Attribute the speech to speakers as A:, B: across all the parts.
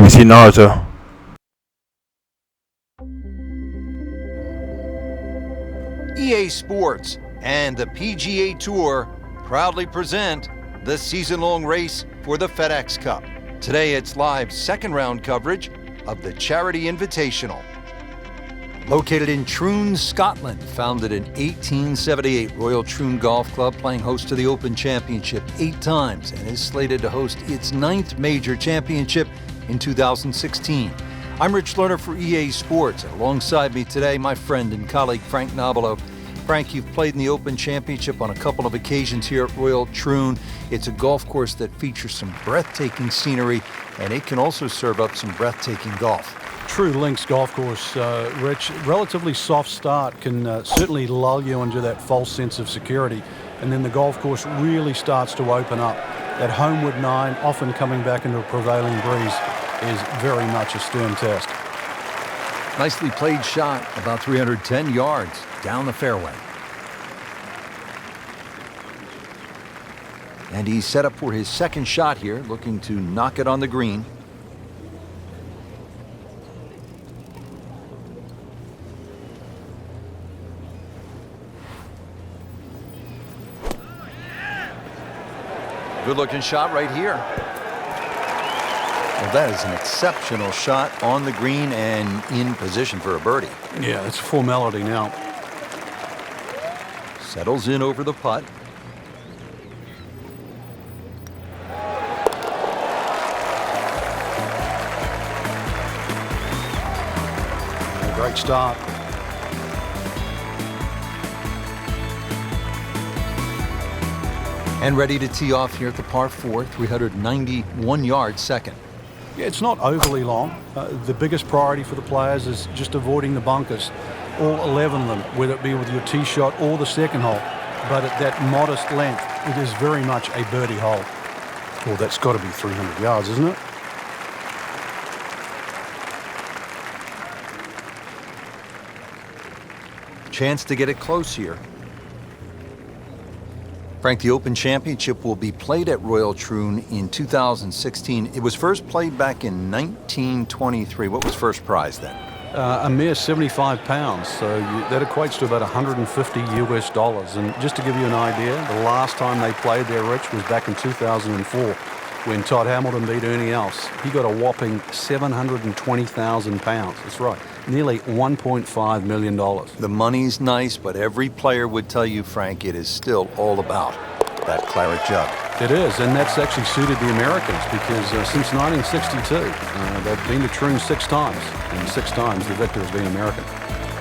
A: ABC 나와줘.
B: EA Sports and the PGA Tour proudly present the season-long race for the FedEx Cup. Today it's live second-round coverage of the Charity Invitational. Located in Troon, Scotland, founded in 1878, Royal Troon Golf Club playing host to the Open Championship 8 times and is slated to host its 9th major championship in 2016. I'm Rich Lerner for EA Sports, and alongside me today, my friend and colleague Frank Nobilo. Frank, you've played in the Open Championship on a couple of occasions here at Royal Troon. It's a golf course that features some breathtaking scenery, and it can also serve up some breathtaking golf.
C: True Links golf course, Rich. Relatively soft start can certainly lull you into that false sense of security, and then the golf course really starts to open up. That homeward 9, often coming back into a prevailing breeze, is very much a stern test.
B: Nicely played shot, about 310 yards down the fairway. And he's set up for his second shot here, looking to knock it on the green. Good-looking shot right here. Well, that is an exceptional shot on the green and in position for a birdie.
C: Yeah, it's a formality now.
B: Settles in over the putt.
C: Great start.
B: And ready to tee off here at the par 4, 391 yards second.
C: Yeah, it's not overly long. The biggest priority for the players is just avoiding the bunkers, all 11 of them, whether it be with your tee shot or the second hole. But at that modest length, it is very much a birdie hole. Well, that's got to be 300 yards, isn't it?
B: Chance to get it close here. Frank, the Open Championship will be played at Royal Troon in 2016. It was first played back in 1923. What was first prize then?
C: A mere 75 pounds, so that equates to about 150 US dollars. And just to give you an idea, the last time they played there, Rich, was back in 2004 when Todd Hamilton beat Ernie Els. He got a whopping 720,000 pounds. That's right, nearly $1.5 million.
B: The money's nice, but every player would tell you, Frank, it is still all about that claret jug.
C: It is, and that's actually suited the Americans because since 1962, they've been to Troon 6 times, and 6 times the victor has been American.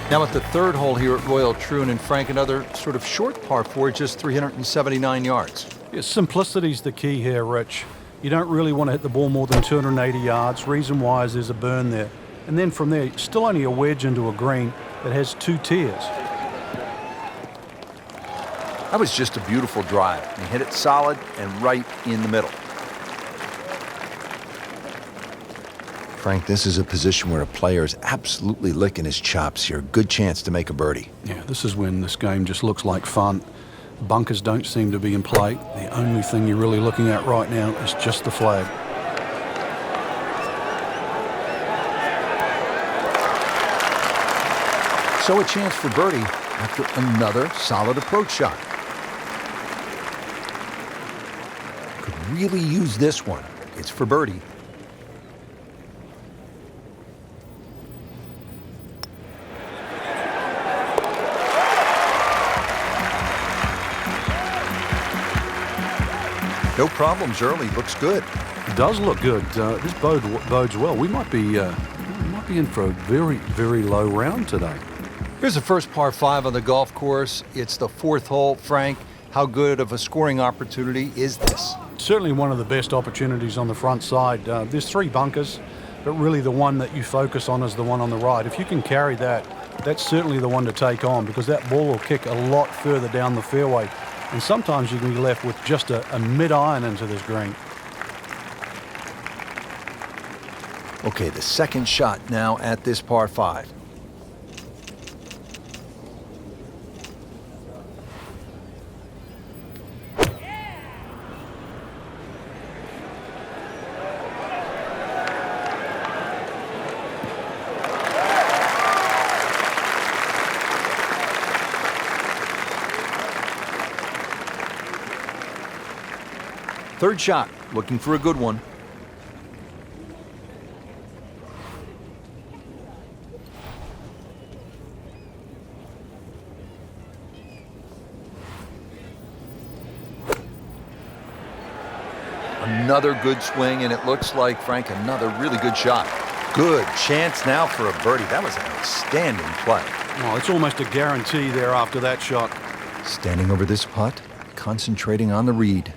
B: Now at the third hole here at Royal Troon, and Frank, another sort of short par 4, just 379 yards.
C: Yeah, simplicity's the key here, Rich. You don't really want to hit the ball more than 280 yards. Reason why is there's a burn there. And then from there, still only a wedge into a green that has 2 tiers.
B: That was just a beautiful drive. He hit it solid and right in the middle. Frank, this is a position where a player is absolutely licking his chops here. Good chance to make a birdie.
C: Yeah, this is when this game just looks like fun. Bunkers don't seem to be in play. The only thing you're really looking at right now is just the flag.
B: So a chance for birdie after another solid approach shot. Could really use this one. It's for birdie. No problems early. Looks good.
C: It does look good. This bodes well. We might be in for a very, very low round today.
B: Here's the first par 5 on the golf course. It's the 4th hole. Frank, how good of a scoring opportunity is this?
C: Certainly one of the best opportunities on the front side. There's 3 bunkers, but really the one that you focus on is the one on the right. If you can carry that, that's certainly the one to take on because that ball will kick a lot further down the fairway. And sometimes you can be left with just a mid-iron into this green.
B: Okay, the second shot now at this par 5. Third shot, looking for a good one. Another good swing, and it looks like, Frank, another really good shot. Good chance now for a birdie. That was an outstanding play.
C: Oh, it's almost a guarantee there after that shot.
B: Standing over this putt, concentrating on the read.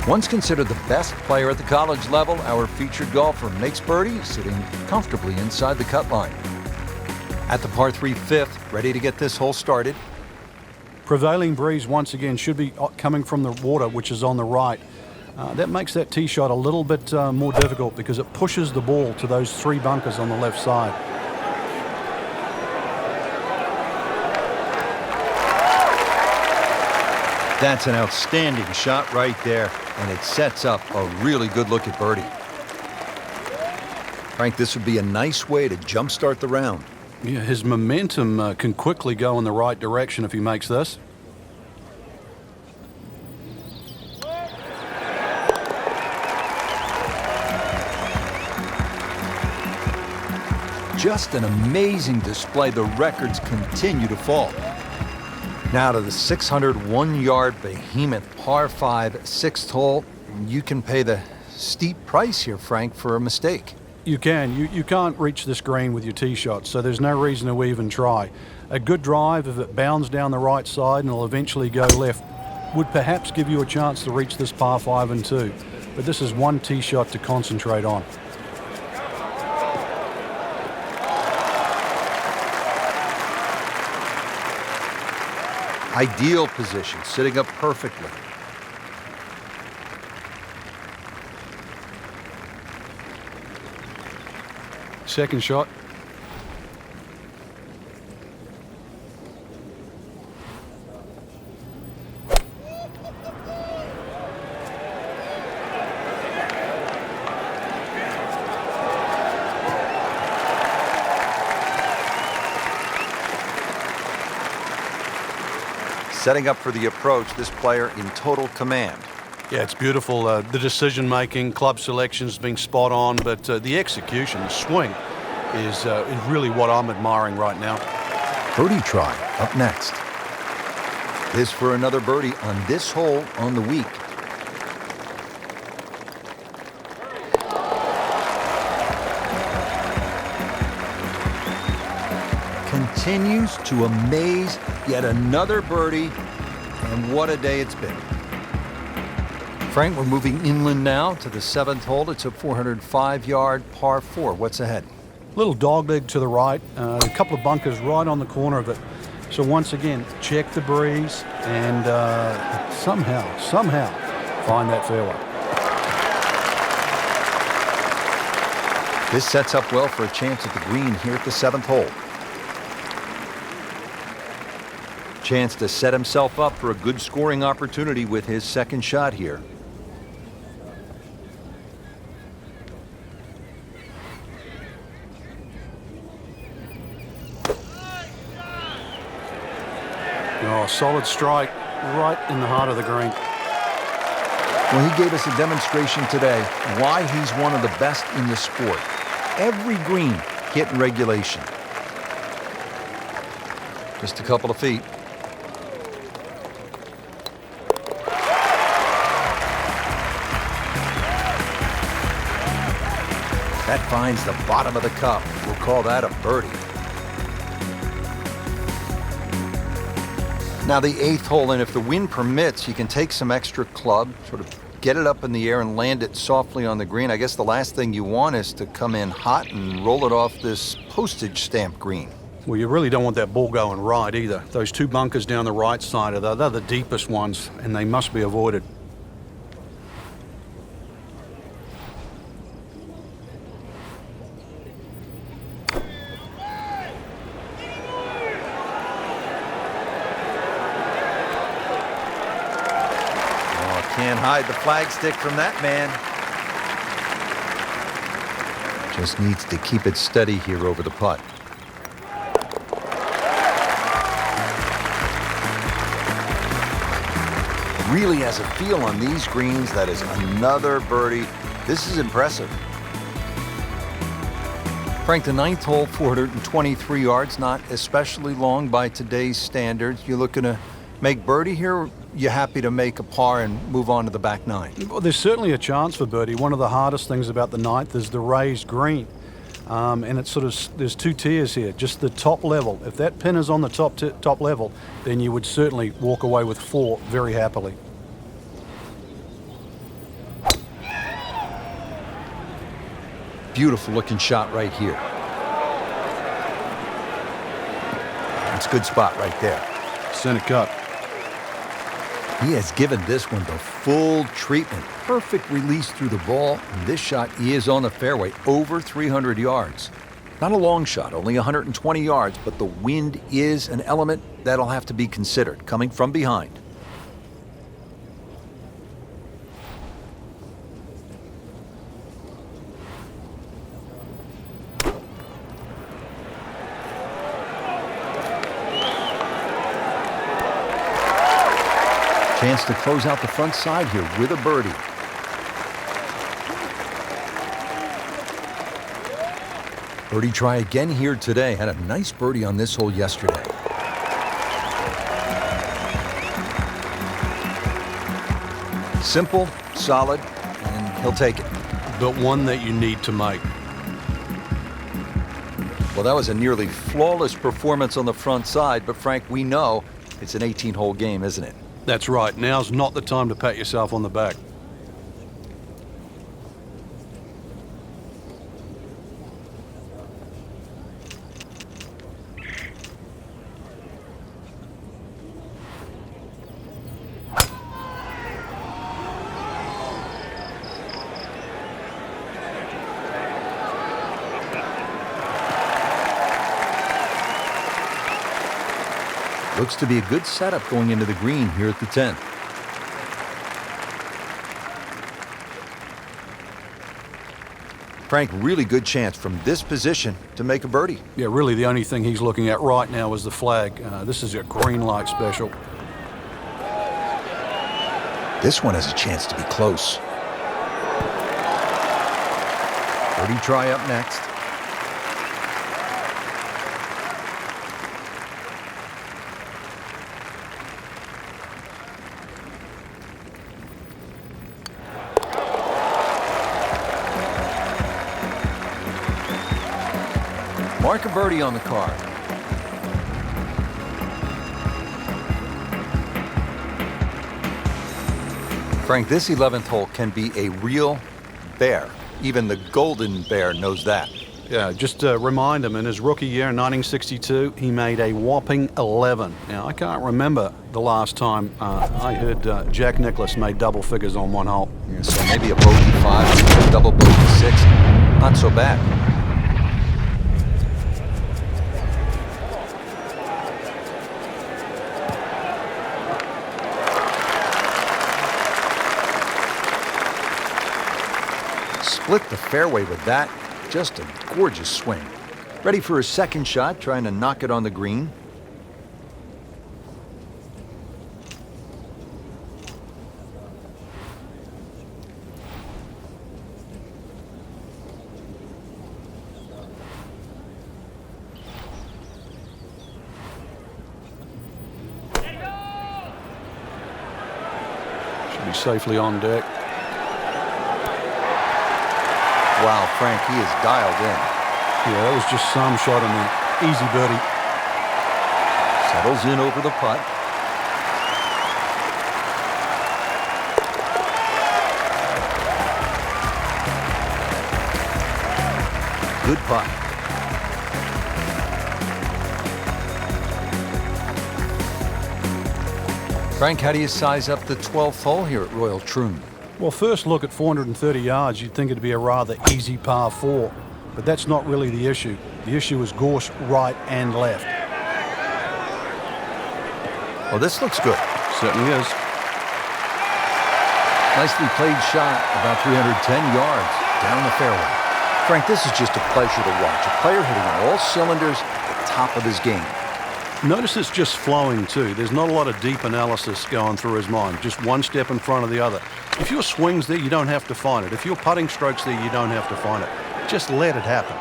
B: Once considered the best player at the college level, our featured golfer makes birdie, sitting comfortably inside the cut line. At the par 3 fifth, ready to get this hole started.
C: Prevailing breeze once again should be coming from the water, which is on the right. That makes that tee shot a little bit more difficult because it pushes the ball to those 3 bunkers on the left side.
B: That's an outstanding shot right there, and it sets up a really good look at birdie. Frank, this would be a nice way to jumpstart the round.
C: Yeah, his momentum can quickly go in the right direction if he makes this.
B: Just an amazing display. The records continue to fall. Now to the 601-yard behemoth par 5 6th hole. You can pay the steep price here, Frank, for a mistake.
C: You can. You can't reach this green with your tee shot, so there's no reason to even try. A good drive, if it bounds down the right side and it'll eventually go left, would perhaps give you a chance to reach this par 5 and 2. But this is one tee shot to concentrate on.
B: Ideal position, sitting up perfectly.
C: Second shot.
B: Setting up for the approach, this player in total command.
C: Yeah, it's beautiful. The decision-making, club selections being spot on, but the execution, the swing, is really what I'm admiring right now.
B: Birdie try up next. This for another birdie on this hole on the week. Continues to amaze. Yet another birdie, and what a day it's been. Frank, we're moving inland now to the 7th hole. It's a 405-yard par 4. What's ahead?
C: Little dogleg to the right, a couple of bunkers right on the corner of it. So once again, check the breeze and somehow find that fairway.
B: This sets up well for a chance at the green here at the 7th hole. Chance to set himself up for a good scoring opportunity with his second shot here.
C: Oh, solid strike right in the heart of the green.
B: Well, he gave us a demonstration today why he's one of the best in the sport. Every green hit in regulation. Just a couple of feet. That finds the bottom of the cup. We'll call that a birdie. Now the 8th hole, and if the wind permits, you can take some extra club, sort of get it up in the air and land it softly on the green. I guess the last thing you want is to come in hot and roll it off this postage stamp green.
C: Well, you really don't want that ball going right either. Those 2 bunkers down the right side, they're the deepest ones, and they must be avoided.
B: Can't hide the flagstick from that man. Just needs to keep it steady here over the putt. Really has a feel on these greens. That is another birdie. This is impressive. Frank, the ninth hole, 423 yards, not especially long by today's standards. You looking to make birdie here, or you happy to make a par and move on to the back nine?
C: Well, there's certainly a chance for birdie. One of the hardest things about the ninth is the raised green. And it's sort of, there's two tiers here, just the top level. If that pin is on the top level, then you would certainly walk away with 4 very happily.
B: Beautiful looking shot right here. It's a good spot right there.
C: Center cut.
B: He has given this one the full treatment. Perfect release through the ball. And this shot is on the fairway, over 300 yards. Not a long shot, only 120 yards, but the wind is an element that'll have to be considered, coming from behind. Chance to close out the front side here with a birdie. Birdie try again here today. Had a nice birdie on this hole yesterday. Simple, solid, and he'll take it.
C: But one that you need to make.
B: Well, that was a nearly flawless performance on the front side, but Frank, we know it's an 18-hole game, isn't it?
C: That's right. Now's not the time to pat yourself on the back.
B: Looks to be a good setup going into the green here at the 10th. Frank, really good chance from this position to make a birdie.
C: Yeah, really the only thing he's looking at right now is the flag. This is a green light special.
B: This one has a chance to be close. Birdie try up next. Mark a birdie on the card. Frank, this 11th hole can be a real bear. Even the Golden Bear knows that.
C: Yeah, just to remind him, in his rookie year in 1962, he made a whopping 11. Now, I can't remember the last time I heard Jack Nicklaus made double figures on one hole.
B: Yeah, so maybe a bogey 5, a double bogey 6. Not so bad. Split the fairway with that. Just a gorgeous swing. Ready for his second shot, trying to knock it on the green.
C: Should be safely on deck.
B: Wow, Frank, he is dialed in.
C: Yeah, that was just some shot in there. Easy birdie.
B: Settles in over the putt. Good putt. Frank, how do you size up the 12th hole here at Royal Troon?
C: Well, first look at 430 yards, you'd think it'd be a rather easy par 4. But that's not really the issue. The issue is course right and left.
B: Well, this looks good.
C: Certainly is.
B: Nicely played shot, about 310 yards down the fairway. Frank, this is just a pleasure to watch. A player hitting on all cylinders at the top of his game.
C: Notice it's just flowing too. There's not a lot of deep analysis going through his mind. Just one step in front of the other. If your swing's there, you don't have to find it. If your putting stroke's there, you don't have to find it. Just let it happen.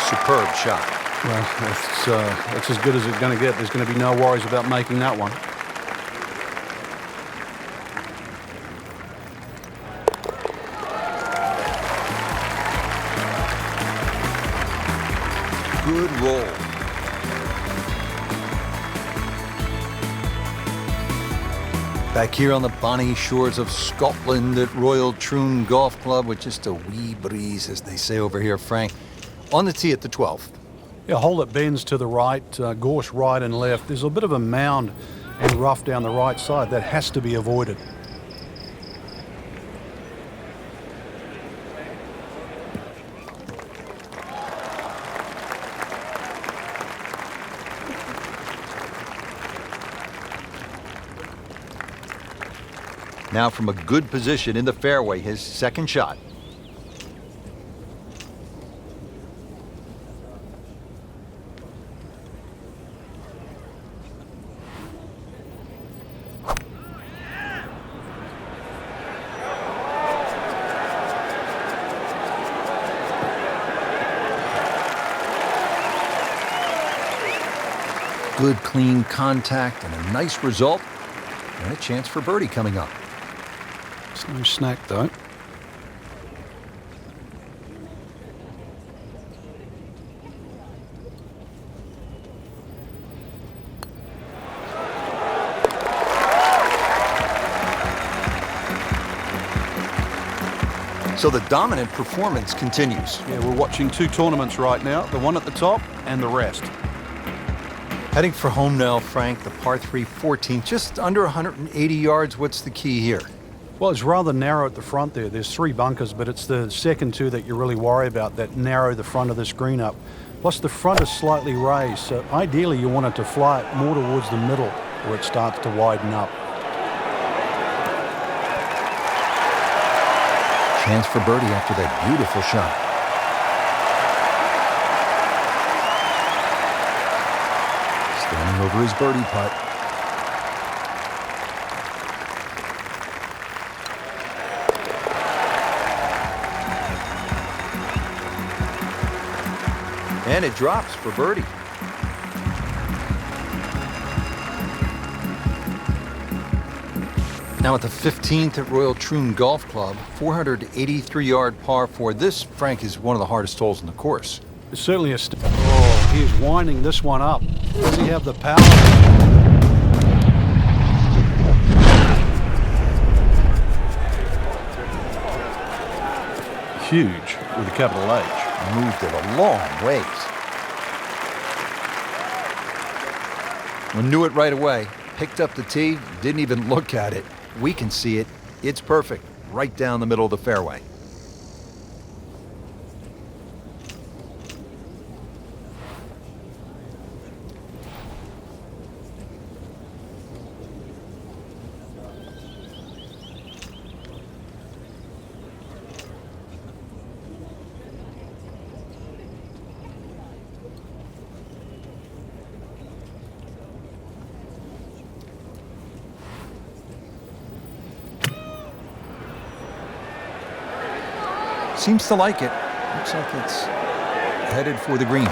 B: Superb shot.
C: Well, that's as good as it's going to get. There's going to be no worries about making that one.
B: Good roll. Back here on the bonny shores of Scotland at Royal Troon Golf Club with just a wee breeze, as they say over here, Frank. On the tee at the 12th.
C: Yeah, hole that bends to the right, gorse right and left. There's a bit of a mound and rough down the right side. That has to be avoided.
B: Now from a good position in the fairway, his second shot. Good, clean contact and a nice result. And a chance for birdie coming up.
C: It's no snack, though.
B: So the dominant performance continues.
C: Yeah, we're watching two tournaments right now, the one at the top and the rest.
B: Heading for home now, Frank, the par 3 14th, just under 180 yards. What's the key here?
C: Well, it's rather narrow at the front there. There's 3 bunkers, but it's the second 2 that you really worry about that narrow the front of this green up. Plus, the front is slightly raised, so ideally you want it to fly it more towards the middle where it starts to widen up.
B: Chance for birdie after that beautiful shot. Standing over his birdie putt. And it drops for birdie. Now at the 15th at Royal Troon Golf Club, 483-yard par 4. This, Frank, is one of the hardest holes in the course.
C: It's certainly a oh, he is winding this one up. Does he have the power? Huge with a capital H.
B: Moved it a long ways. We knew it right away. Picked up the tee, didn't even look at it. We can see it. It's perfect. Right down the middle of the fairway. Seems to like it. Looks like it's headed for the green.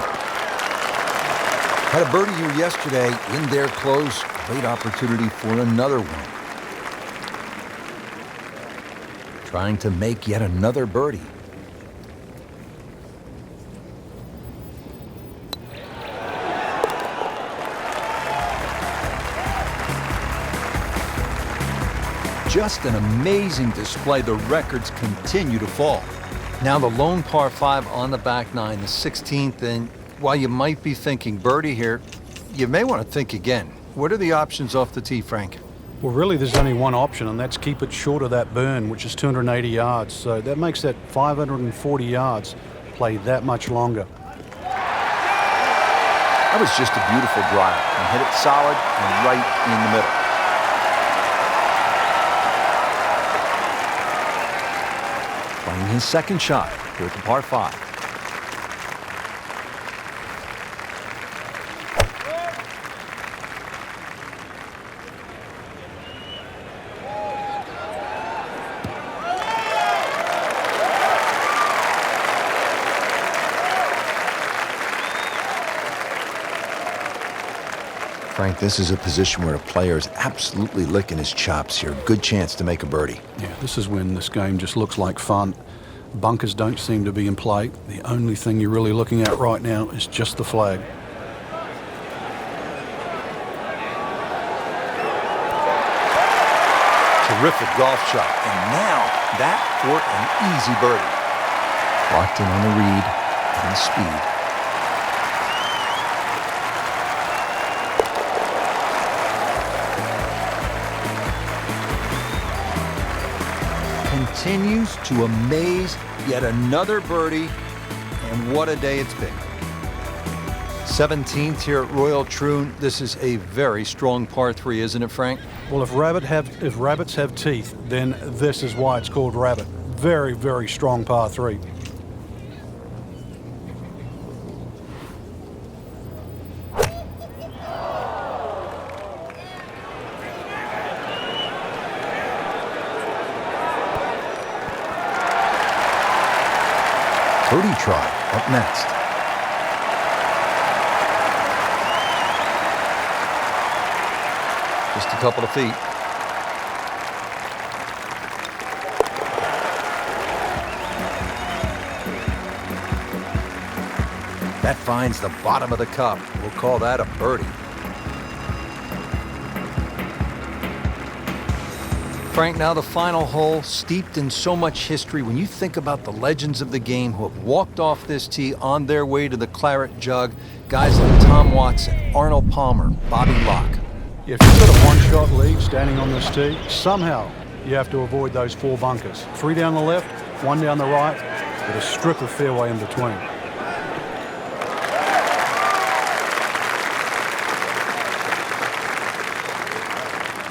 B: Had a birdie here yesterday in there close. Great opportunity for another one. Trying to make yet another birdie. Just an amazing display. The records continue to fall. Now the lone par 5 on the back nine, the 16th, and while you might be thinking birdie here, you may want to think again. What are the options off the tee, Frank?
C: Well, really, there's only one option, and that's keep it short of that burn, which is 280 yards. So that makes that 540 yards play that much longer.
B: That was just a beautiful drive. And hit it solid and right in the middle. Playing his second shot here at the par 5. Frank, this is a position where a player is absolutely licking his chops here. Good chance to make a birdie.
C: Yeah, this is when this game just looks like fun. Bunkers don't seem to be in play. The only thing you're really looking at right now is just the flag.
B: Terrific golf shot. And now that for an easy birdie. Locked in on the read and speed. Continues to amaze. Yet another birdie, and what a day it's been. 17th here at Royal Troon. This is a very strong par 3, isn't it, Frank?
C: Well, if rabbits have teeth, then this is why it's called rabbit. Very, very strong par 3.
B: Cody Tribe up next. Just a couple of feet. That finds the bottom of the cup. We'll call that a birdie. Frank, now the final hole, steeped in so much history. When you think about the legends of the game who have walked off this tee on their way to the claret jug, guys like Tom Watson, Arnold Palmer, Bobby Locke.
C: If you've got a one-shot lead standing on this tee, somehow you have to avoid those 4 bunkers. 3 down the left, 1 down the right, with a strip of fairway in between.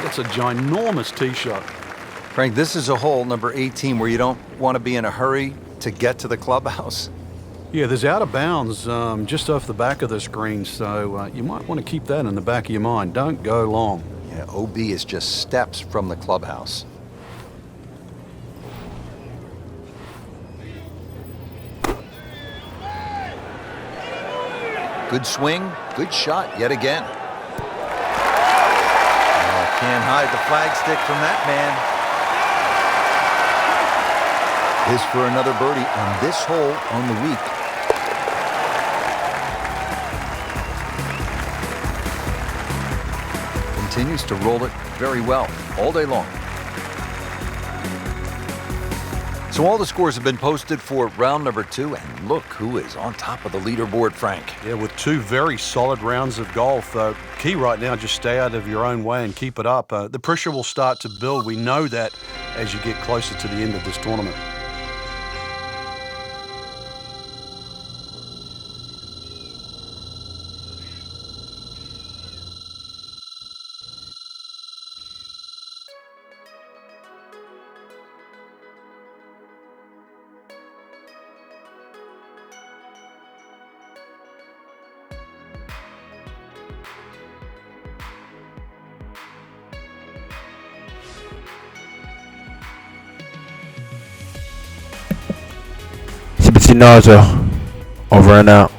C: That's a ginormous tee shot.
B: Frank, this is a hole, number 18, where you don't want to be in a hurry to get to the clubhouse.
C: Yeah, there's out of bounds just off the back of this green, so you might want to keep that in the back of your mind. Don't go long.
B: Yeah, OB is just steps from the clubhouse. Good swing, good shot yet again. Oh, can't hide the flagstick from that man. Is for another birdie on this hole on the week. Continues to roll it very well all day long. So all the scores have been posted for round number 2, and look who is on top of the leaderboard, Frank.
C: Yeah, with 2 very solid rounds of golf. Key right now, just stay out of your own way and keep it up. The pressure will start to build. We know that as you get closer to the end of this tournament.
A: CBC Nausea, over and out.